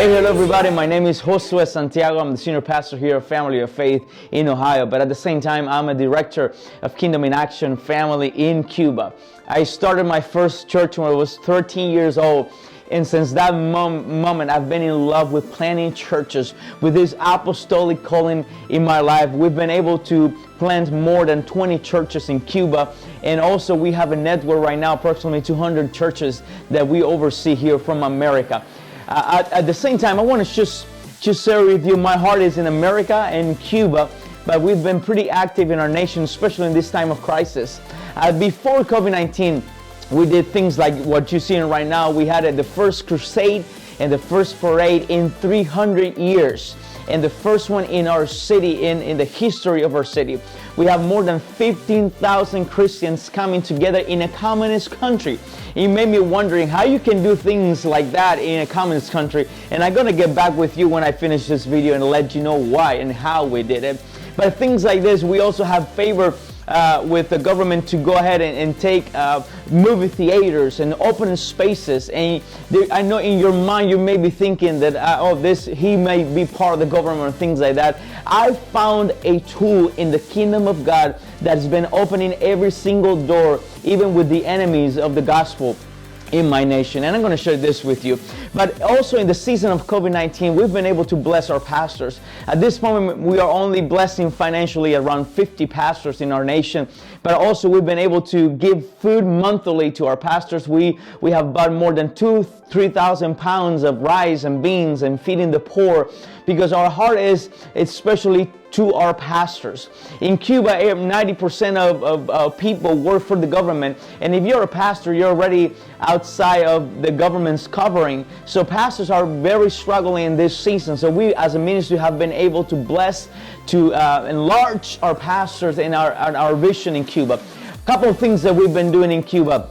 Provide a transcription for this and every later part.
Hey, hello everybody. My name is Josue Santiago. I'm the senior pastor here at Family of Faith in Ohio. But at the same time, I'm a director of Kingdom in Action Family in Cuba. I started my first church when I was 13 years old. And since that moment, I've been in love with planting churches, with this apostolic calling in my life. We've been able to plant more than 20 churches in Cuba. And also we have a network right now, approximately 200 churches that we oversee here from America. At the same time, I want to just share with you, my heart is in America and Cuba, but we've been pretty active in our nation, especially in this time of crisis. Before COVID-19, we did things like what you're seeing right now. We had the first crusade and the first parade in 300 years. And the first one in our city, in the history of our city. We have more than 15,000 Christians coming together in a communist country. It made me wondering how you can do things like that in a communist country. And I'm gonna get back with you when I finish this video and let you know why and how we did it. But things like this, we also have favor with the government to go ahead and take movie theaters and open spaces. And I know in your mind you may be thinking that he may be part of the government or things like that. I found a tool in the kingdom of God that's been opening every single door, even with the enemies of the gospel in my nation. And I'm going to share this with you. But also in the season of COVID-19, we've been able to bless our pastors. At this moment, we are only blessing financially around 50 pastors in our nation. But also we've been able to give food monthly to our pastors. We have bought more than 3,000 pounds of rice and beans and feeding the poor, because our heart is especially to our pastors. In Cuba, 90% of people work for the government. And if you're a pastor, you're already outside of the government's covering. So pastors are very struggling in this season. So we as a ministry have been able to bless, to enlarge our pastors and our vision in Cuba. A couple of things that we've been doing in Cuba.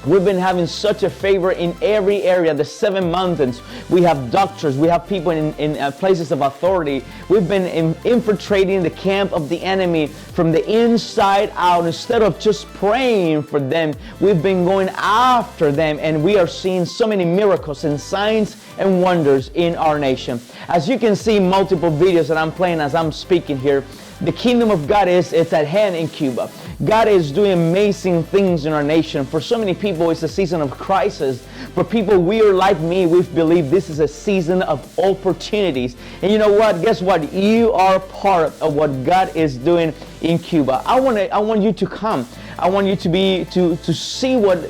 We've been having such a favor in every area, the 7 mountains. We have doctors, we have people in places of authority. We've been infiltrating the camp of the enemy from the inside out. Instead of just praying for them, we've been going after them, and we are seeing so many miracles and signs and wonders in our nation. As you can see, multiple videos that I'm playing as I'm speaking here, the kingdom of God it's at hand in Cuba. God is doing amazing things in our nation. For so many people, it's a season of crisis. For people weird like me, we believe this is a season of opportunities. And you know what? Guess what? You are part of what God is doing in Cuba. I want you to come. I want you to see what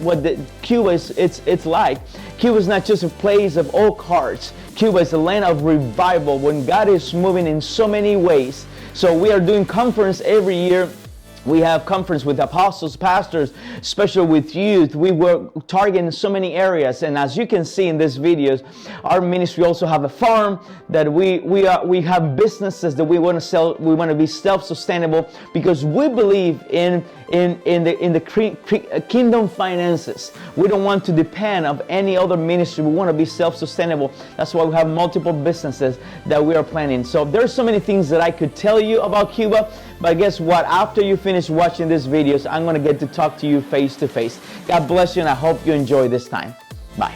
Cuba is like. Cuba is not just a place of old cards. Cuba is a land of revival when God is moving in so many ways. So we are doing conference every year. We have conference with apostles, pastors, especially with youth. We were targeting so many areas, and as you can see in these videos, our ministry also have a farm that we have businesses that we want to sell. We want to be self-sustainable because we believe in the kingdom finances. We don't want to depend on any other ministry. We want to be self-sustainable. That's why we have multiple businesses that we are planning. So there's so many things that I could tell you about Cuba. But guess what? After you finish watching these videos, I'm going to get to talk to you face to face. God bless you, and I hope you enjoy this time. Bye.